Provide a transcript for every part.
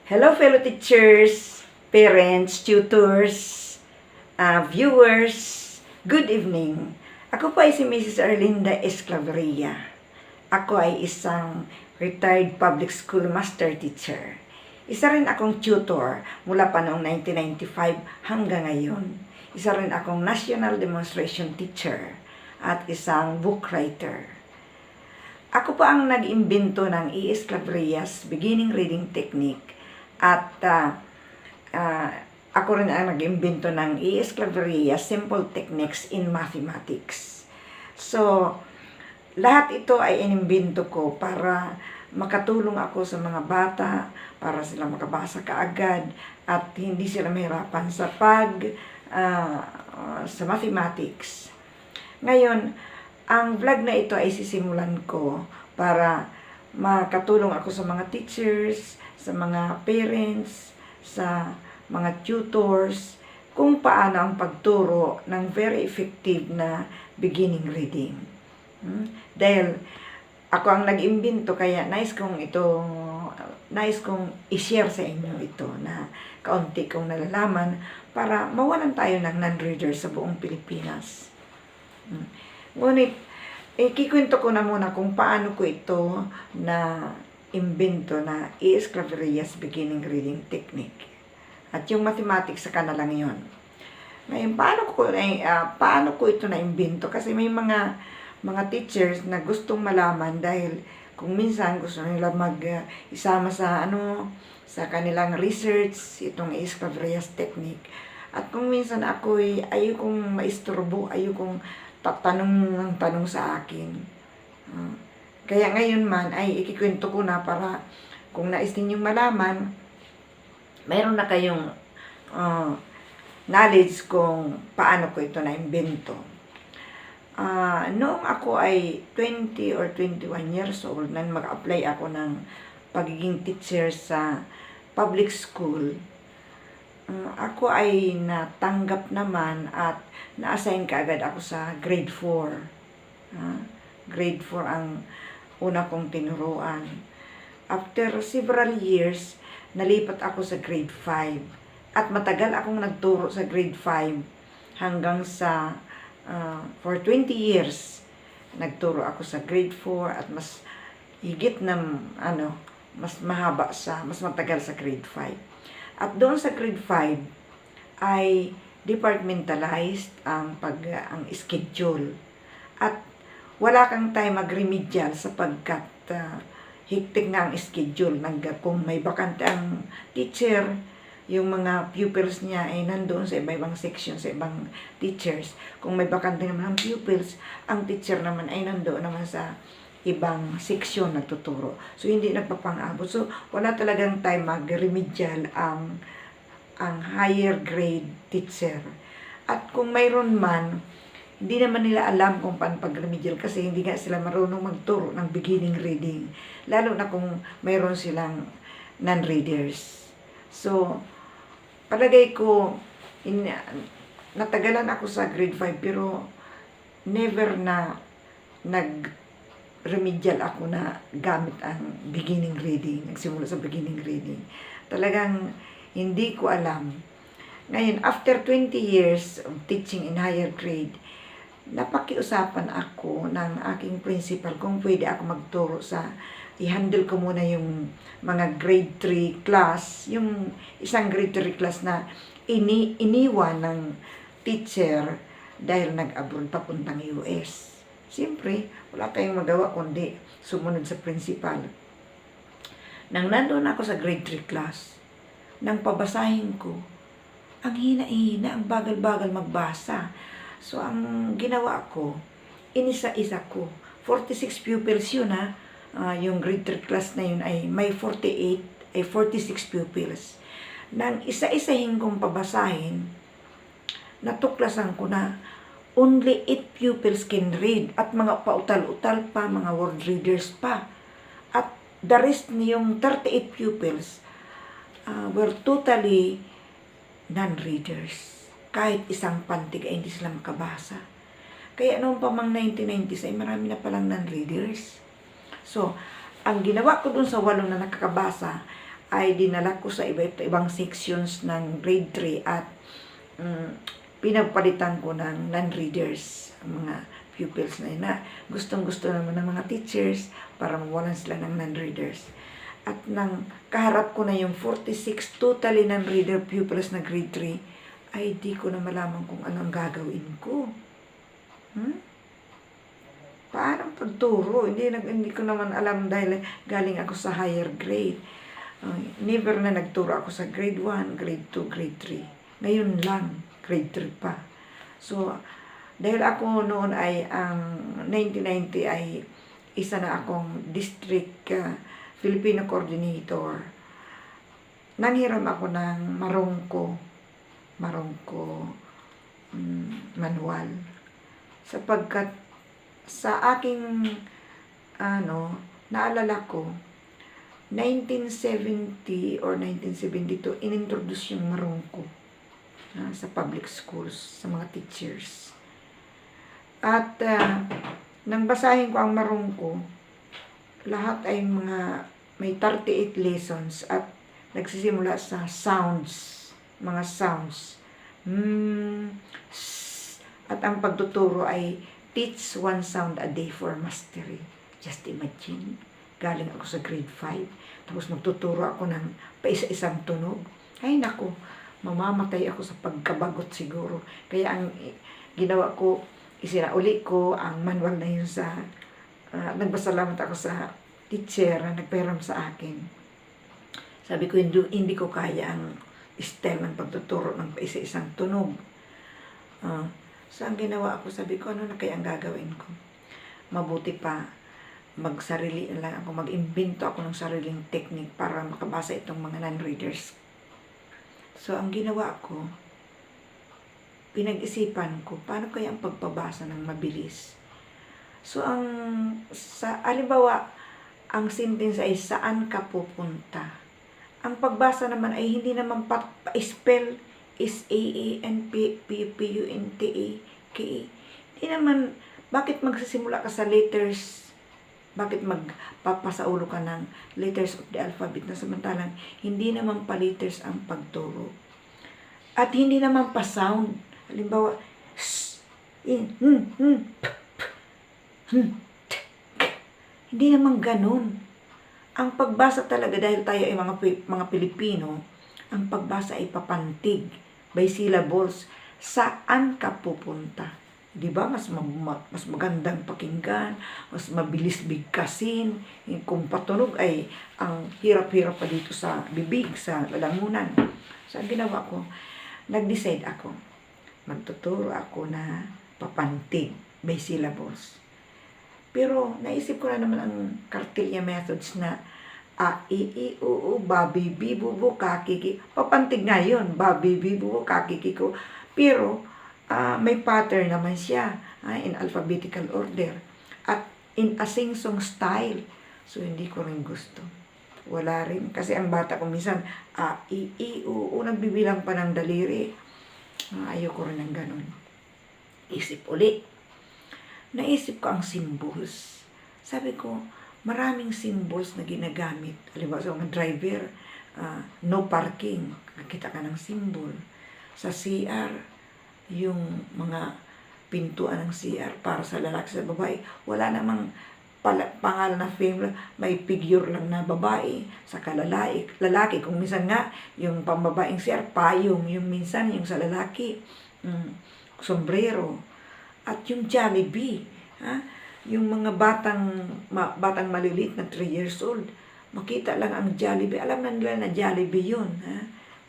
Hello fellow teachers, parents, tutors, viewers, good evening. Ako po ay si Mrs. Arlinda Esclaveria. Ako ay isang retired public school master teacher. Isa rin akong tutor mula pa noong 1995 hanggang ngayon. Isa rin akong national demonstration teacher at isang book writer. Ako po ang nag-imbento ng E. Esclaveria's beginning reading technique. At ako rin ang nag-imbento ng E. Esclaveria Simple Techniques in Mathematics. So, lahat ito ay inimbento ko para makatulong ako sa mga bata, para sila makabasa kaagad at hindi sila mahirapan sa sa mathematics. Ngayon, ang vlog na ito ay sisimulan ko para makatulong ako sa mga teachers, sa mga parents, sa mga tutors, kung paano ang pagturo ng very effective na beginning reading. Dahil ako ang nag-imbento, kaya nais kong i-share sa inyo ito na kaunti kong nalalaman para mawalan tayo ng non-reader sa buong Pilipinas. Ngunit, kikwento ko na muna kung paano ko ito na imbento na E. Esclaveria's beginning reading technique. At yung mathematics sa na lang yun. Ngayon, paano ko ito na-imbento? Kasi may mga teachers na gustong malaman dahil kung minsan gusto nila isama sa kanilang research itong E. Esclaveria's technique. At kung minsan ako ayokong maisturbo, ayokong tanong sa akin. Kaya ngayon man ay ikikwento ko na para kung nais ninyong malaman, mayroon na kayong knowledge kung paano ko ito na-imbento. Noong ako ay 20 or 21 years old, nang mag-apply ako ng pagiging teacher sa public school, ako ay natanggap naman at na-assign kaagad ako sa grade 4. Grade 4 ang una kong tinuruan. After several years, nalipat ako sa grade 5. At matagal akong nagturo sa grade 5 hanggang sa for 20 years. Nagturo ako sa grade 4 at mas higit na mas mahaba mas matagal sa grade 5. At doon sa grade 5 ay departmentalized ang schedule. At wala kang time mag-remedial sapagkat higtik nga ang schedule. Kung may bakante ang teacher, yung mga pupils niya ay nandoon sa iba-ibang section, sa ibang teachers. Kung may bakante naman ang pupils, ang teacher naman ay nandoon naman sa ibang section nagtuturo. So, hindi nagpapang-abot. So, wala talagang time mag-remedial ang higher grade teacher. At kung mayroon man, hindi naman nila alam kung paano pag-remedial kasi hindi nga sila marunong magturo ng beginning reading. Lalo na kung mayroon silang non-readers. So, palagay ko, natagalan ako sa grade 5 pero never na nag-remedial ako na gamit ang beginning reading. Nagsimula sa beginning reading. Talagang hindi ko alam. Ngayon, after 20 years of teaching in higher grade, napakiusapan ako ng aking principal kung pwede ako magturo i-handle ko muna yung mga grade 3 class, yung isang grade 3 class na iniwan ng teacher dahil nag-abroad papuntang US. Siyempre, wala tayong magawa kundi sumunod sa principal. Nang nandoon ako sa grade 3 class, nang pabasahin ko, ang hina-hina, ang bagal-bagal magbasa. So, ang ginawa ko, inisa-isa ko. 46 pupils yun yung grade 3 class na yun ay may 46 pupils. Nang isa-isahin kong pabasahin, natuklasan ko na only 8 pupils can read at mga pautal-utal pa, mga word readers pa. At the rest niyong 38 pupils were totally non-readers. Kahit isang pantig ay hindi sila makabasa. Kaya noong pamang 1990s ay marami na palang non-readers. So, ang ginawa ko dun sa 8 na nakakabasa ay dinala ko sa ibang sections ng grade 3 at pinagpalitan ko ng non-readers, mga pupils na yun na gustong-gusto naman ng mga teachers para mawalan sila ng non-readers. At nang kaharap ko na yung 46 totally non-reader pupils na grade 3, ay di ko na malaman kung anong gagawin ko. Paano pagturo? Hindi ko naman alam dahil galing ako sa higher grade. Never na nagturo ako sa grade 1, grade 2, grade 3. Ngayon lang, grade 3 pa. So, dahil ako noon ay ang 1990 ay isa na akong district Filipino coordinator. Nanghiram ako ng marungko manual. Sapagkat sa aking naalala ko 1970 or 1972 inintroduce yung marungko sa public schools, sa mga teachers. At nang basahin ko ang marungko, lahat ay may 38 lessons at nagsisimula sa sounds, mga sounds. At ang pagtuturo ay teach one sound a day for mastery. Just imagine, galing ako sa grade 5, tapos magtuturo ako ng paisa-isang tunog. Ay naku, mamamatay ako sa pagkabagot siguro. Kaya ang ginawa ko, isinauli ko ang manual na yun sa nagpasalamat ako sa teacher na nagpahiram sa akin. Sabi ko, hindi ko kaya ang style ng pagtuturo ng isa-isang tunog. So, ang ginawa ko, sabi ko, ano na kaya ang gagawin ko? Mabuti pa, mag-imbento ako ng sariling technique para makabasa itong mga non-readers. So, ang ginawa ko, pinag-isipan ko, paano kaya ang pagpabasa ng mabilis? So, halimbawa, ang sentence ay, saan ka pupunta? Ang pagbasa naman ay hindi naman pa-spell, S-A-A-N-P-P-U-N-T-A-K-E. Hindi naman, bakit magsisimula ka sa letters? Bakit magpapasaulo ka ng letters of the alphabet na samantalang hindi naman pa-letters ang pagturo? At hindi naman pa-sound. Halimbawa, hindi naman ganun. Ang pagbasa talaga, dahil tayo ay mga Pilipino, ang pagbasa ay papantig by syllables. Saan ka pupunta? Diba? Mas magandang pakinggan, mas mabilis bigkasin. Kung patunog ay ang hirap-hirap pa dito sa bibig, sa lalamunan. So, ang ginawa ko, nag-decide ako. Magtuturo ako na papantig by syllables. Pero naisip ko na naman ang Kartilya methods na a, i, u, babi, bi, bubu, kakiki. Papantig nga yun, babi, bi, bubu, kakiki ko. Pero may pattern naman siya in alphabetical order at in a sing-song style. So, hindi ko rin gusto. Wala rin. Kasi ang bata ko minsan, a, i, u, nagbibilang pa ng daliri. Ayoko rin ng ganun. Isip uli. Naisip ko ang symbols. Sabi ko, maraming symbols na ginagamit. Halimbawa sa mga driver, no parking. Nakita ka ng symbol. Sa CR, yung mga pintuan ng CR para sa lalaki sa babae. Wala namang pangalan na film, may figure lang na babae sa lalaki. Kung minsan nga, yung pambabaeng CR, payong. Yung minsan, yung sa lalaki, sombrero. At yung Jollibee, yung mga batang maliliit na 3 years old, makita lang ang Jollibee. Alam na nila na Jollibee yun.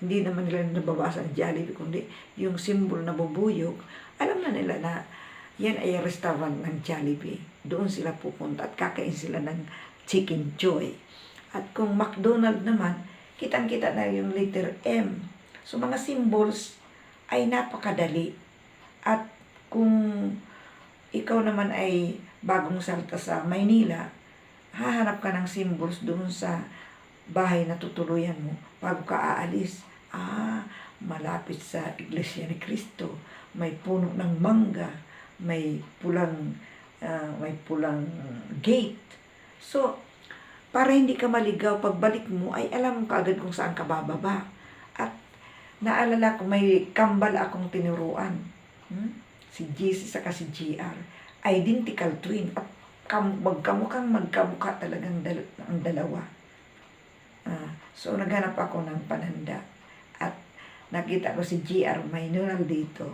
Hindi naman nila nababasa ng Jollibee, kundi yung symbol na bubuyog. Alam na nila na yan ay restaurant ng Jollibee. Doon sila pupunta at kakain sila ng Chicken Joy. At kung McDonald's naman, kitang-kita na yung letter M. So, mga symbols ay napakadali. At kung ikaw naman ay bagong salta sa Maynila, hahanap ka ng symbols doon sa bahay na tutuluyan mo bago ka aalis. Malapit sa Iglesia ni Cristo, may puno ng mangga, may pulang gate. So, para hindi ka maligaw, pagbalik mo ay alam mo kaagad kung saan ka bababa. At naalala ko, may kambal akong tinuruan. Si GC saka si GR. Identical twin. At magkamukha talagang ang dalawa. So naghanap ako ng pananda. At nakita ko si GR may neural dito.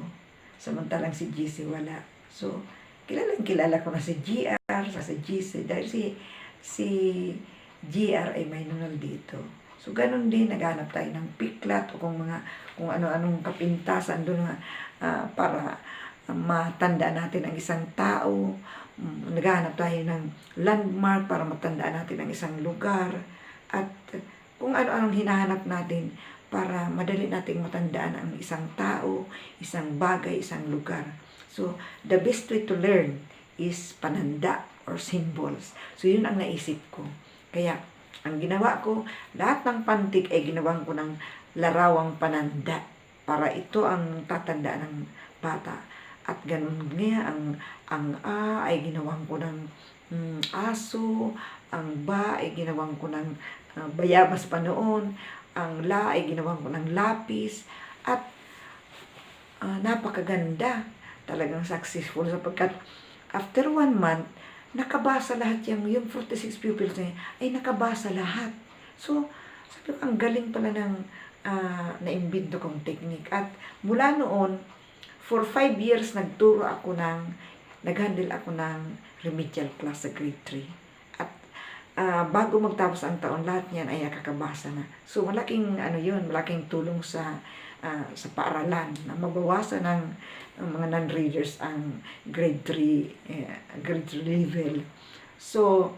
Samantalang si GC wala. So kilala ko na si GR sa GC dahil si GR ay may nunal dito. So, ganun din, naghanap tayo ng piklat o kung ano-anong kapintasan doon para matandaan natin ang isang tao. Naghanap tayo ng landmark para matandaan natin ang isang lugar. At kung ano-anong hinahanap natin para madali nating matandaan ang isang tao, isang bagay, isang lugar. So, the best way to learn is pananda or symbols. So, yun ang naisip ko. Kaya, ang ginawa ko, lahat ng pantig ay ginawan ko ng larawang pananda para ito ang tatandaan ng bata. At ganun nga, ang A ay ginawan ko ng aso, ang ba ay ginawan ko ng bayabas pa noon, ang la ay ginawan ko ng lapis, at napakaganda. Talagang successful sapagkat after 1 month, nakabasa lahat yung 46 pupils na yun, ay nakabasa lahat. So, sabi ko, ang galing pala ng naimbento kong technique. At mula noon, for 5 years, nag-handle ako ng remedial class sa grade 3. At bago magtapos ang taon, lahat niyan ay nakakabasa na. So, malaking tulong sa paaralan na mabawasan ng mga non-readers ang grade 3 level. So,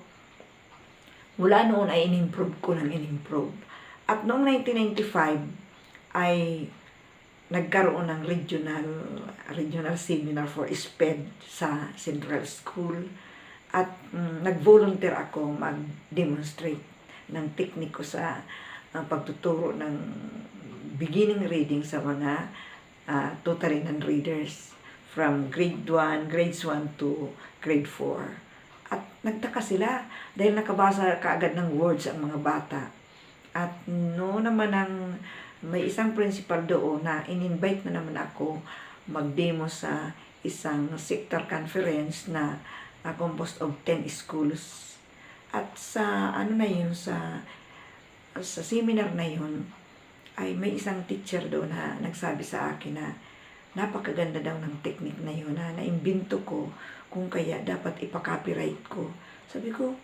mula noon ay in-improve ko ng in-improve. At noong 1995 ay nagkaroon ng regional seminar for SPED sa Central School. At nag-volunteer ako mag-demonstrate ng technique ko sa pagtuturo ng beginning reading sa mga totally non-readers from grades 1 to grade 4. At nagtaka sila dahil nakabasa kaagad ng words ang mga bata. At noon naman may isang principal doon na in-invite na naman ako mag-demo sa isang sector conference na composed of 10 schools. At sa sa seminar na yun, ay may isang teacher doon na nagsabi sa akin na napakaganda daw ng technique na yun na naimbento ko, kung kaya dapat ipaka-copyright ko. Sabi ko,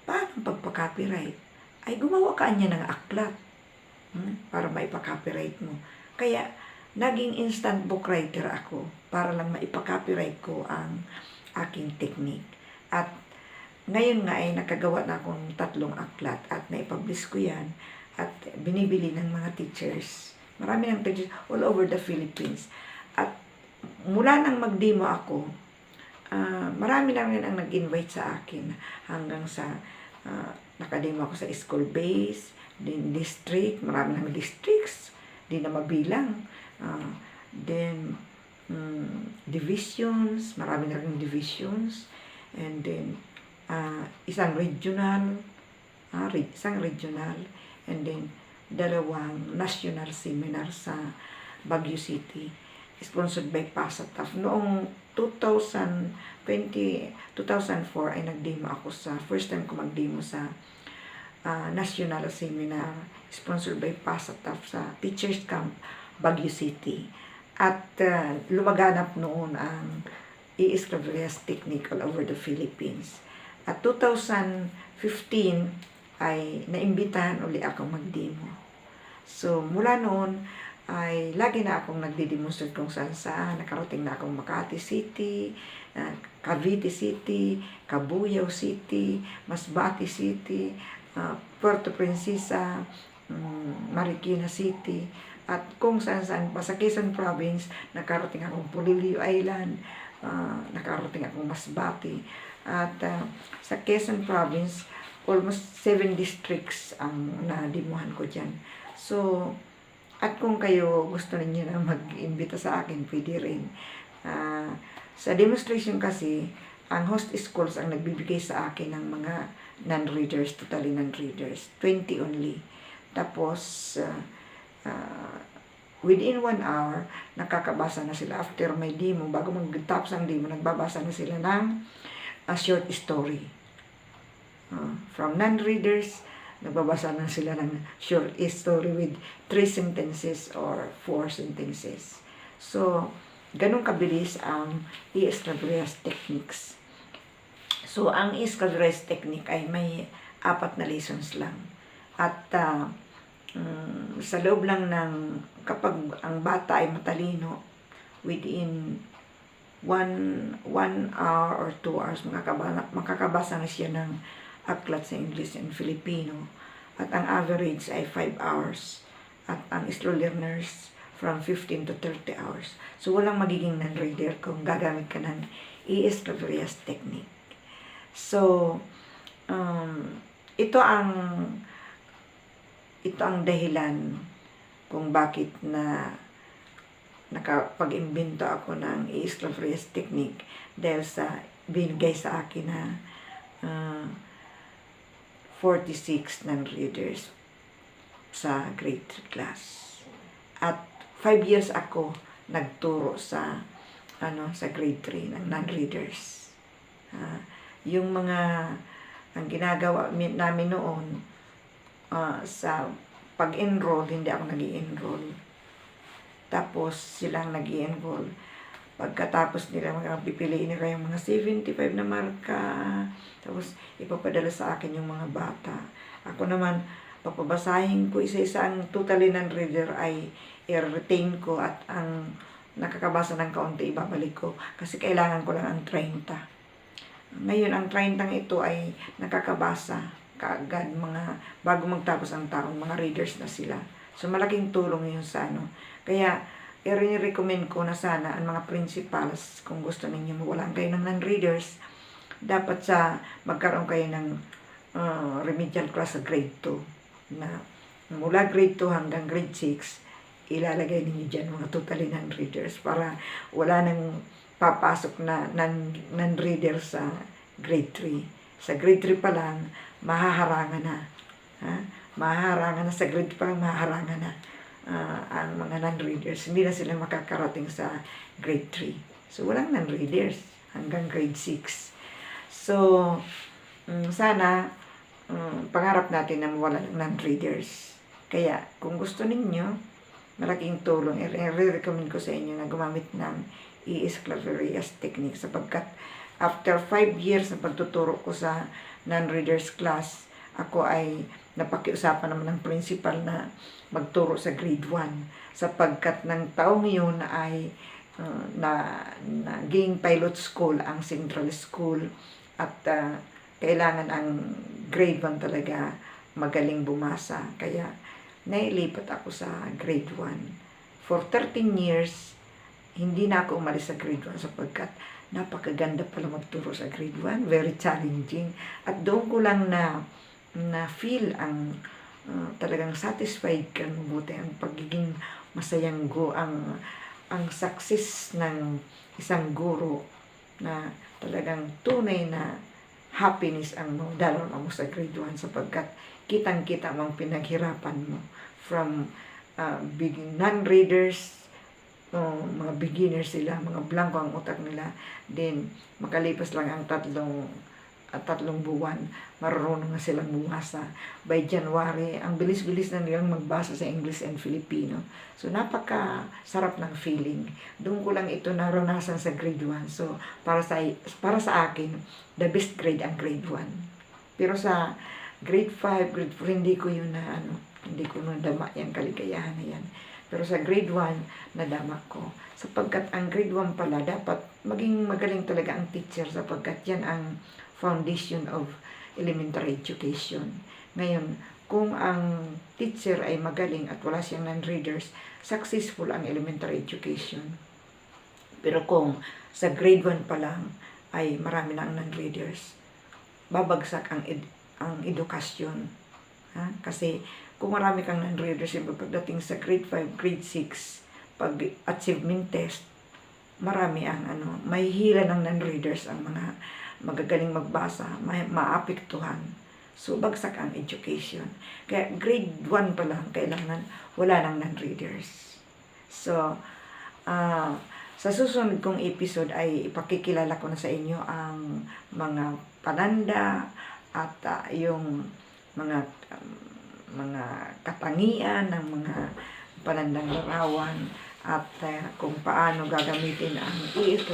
paano pagpa-copyright? Ay gumawa ka niya ng aklat para maipaka-copyright mo. Kaya naging instant book writer ako para lang maipaka-copyright ko ang aking technique. At ngayon nga ay nakagawa na akong 3 aklat at naipublish ko yan. At binibili ng mga teachers. Marami ng teachers all over the Philippines. At mula nang mag-demo ako, marami na rin ang nag-invite sa akin hanggang sa nakademo ako sa school base, then district, marami ng districts, di na mabilang. Then divisions, marami na rin divisions. And then isang regional, and then 2 national seminar sa Baguio City, sponsored by PASATAF. Noong 2004 ay nag-demo ako first time ko mag-demo sa national seminar sponsored by PASATAF sa Teachers Camp, Baguio City. At lumaganap noon ang e-esclaveras technique all over the Philippines. At 2015 ay naimbitahan uli akong mag-demo. So, mula noon ay lagi na akong nagdi-demonstrate kung saan. Nakarating na akong Makati City, Cavite City, Cabuyao City, Masbate City, Puerto Princesa, Marikina City, at kung saan-saan pa. Sa Quezon Province, nakarating akong Polillo Island, nakarating akong Masbate. At sa Quezon Province, almost 7 districts ang nadimuhan ko dyan. So, at kung kayo gusto niyo na mag-imbita sa akin, pwede rin. Sa demonstration kasi, ang host schools ang nagbibigay sa akin ng mga non-readers, totally non-readers. 20 only. Tapos, within 1 hour, nakakabasa na sila. After may demo, bago mag-tapos ang demo, nagbabasa na sila ng a short story. From non-readers, nagbabasa na sila ng short story with 3 sentences or 4 sentences. So, ganun kabilis ang E-Esclavierias techniques. So, ang E-Esclavierias technique ay may 4 na lessons lang. At sa loob lang ng, kapag ang bata ay matalino, within 1 hour or 2 hours, makakabasa na siya ng aklat sa English and Filipino. At ang average ay 5 hours. At ang slow learners, from 15 to 30 hours. So, walang magiging non-reader kung gagamit ka ng E-Esclavierias technique. So, ito ang dahilan kung bakit na nakapag-imbento ako ng E-Esclavierias technique dahil sa binigay sa akin na 46 non-readers sa grade 3 class. At 5 years ako nagturo sa grade 3 ng non-readers. Yung ang ginagawa namin noon sa pag-enroll, hindi ako nag-i-enroll. Tapos silang nag-i-enroll. Pagkatapos nila, pipiliin nila yung mga 75 na marka. Tapos ipapadala sa akin yung mga bata. Ako naman, papabasahin ko isa-isa. Ang totally non-reader ay i-retain ko at ang nakakabasa ng kaunti ibabalik ko. Kasi kailangan ko lang ang 30. Ngayon, ang 30 ito ay nakakabasa kaagad bago magtapos ang taon, mga readers na sila. So, malaking tulong yun sa Kaya, i-recommend ko na sana ang mga principals, kung gusto ninyo mawalan kayo ng non-readers, dapat magkaroon kayo ng remedial class sa grade 2. Na mula grade 2 hanggang grade 6, ilalagay ninyo dyan mga totally non-readers para wala nang papasok na non-reader sa grade 3. Sa grade 3 pa lang, mahaharangan na. Mahaharangan na sa grade 3 pa lang, mahaharangan na ang mga non-readers. Hindi na sila makakarating sa grade 3. So, walang non-readers hanggang grade 6. So, sana, pangarap natin na mawala ng non-readers. Kaya, kung gusto ninyo, malaking tulong, i-recommend ko sa inyo na gumamit ng E-Esclavierias technique sapagkat after 5 years na pagtuturo ko sa non-readers class, ako ay napakiusapan naman ng principal na magturo sa grade 1 sapagkat ng taong yun ay naging pilot school ang Central School at kailangan ang grade 1 talaga magaling bumasa. Kaya nailipat ako sa grade 1. For 13 years, hindi na ako umalis sa grade 1 sapagkat napakaganda pala magturo sa grade 1. Very challenging. At doon ko lang na feel ang talagang satisfied ka mabuti ang pagiging masayang ang success ng isang guro na talagang tunay na happiness ang dalaw mo sa grade 1 sapagkat kitang-kita mo ang pinaghirapan mo from non-readers, mga beginners sila, mga blanco ang utak nila, then makalipas lang ang tatlong buwan, marunong na silang bumasa. By January, ang bilis-bilis na nilang magbasa sa English and Filipino. So, napaka-sarap ng feeling. Doon ko lang ito naranasan sa grade 1. So, para sa akin, the best grade ang grade 1. Pero sa grade 5, grade 4, hindi ko nadama yung kaligayahan na yan. Pero sa grade 1, nadama ko. Sapagkat ang grade 1 pala, dapat maging magaling talaga ang teacher sapagkat yan ang foundation of elementary education. Ngayon, kung ang teacher ay magaling at wala siyang non-readers, successful ang elementary education. Pero kung sa grade 1 pa lang ay marami na ang non-readers, babagsak ang edukasyon. Kasi kung marami kang non-readers, pagdating sa grade 5, grade 6, pag achievement test, marami ang may hila ng non-readers ang mga magagaling magbasa, maapektuhan. So, bagsak ang education. Kaya grade 1 pa lang, kailangan wala nang non-readers. So, sa susunod kong episode ay ipakikilala ko na sa inyo ang mga pananda at yung mga katangian ng mga panandang larawan at kung paano gagamitin ang E.S.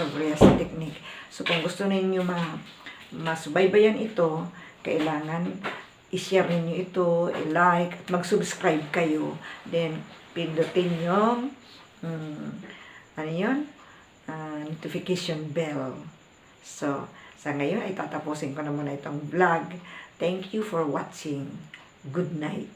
technique. So, kung gusto ninyo masubaybayan ito, kailangan i-share ninyo ito, i-like, at mag-subscribe kayo. Then, pindutin yung notification bell. So, sa ngayon ay tatapusin ko na muna itong vlog. Thank you for watching. Good night.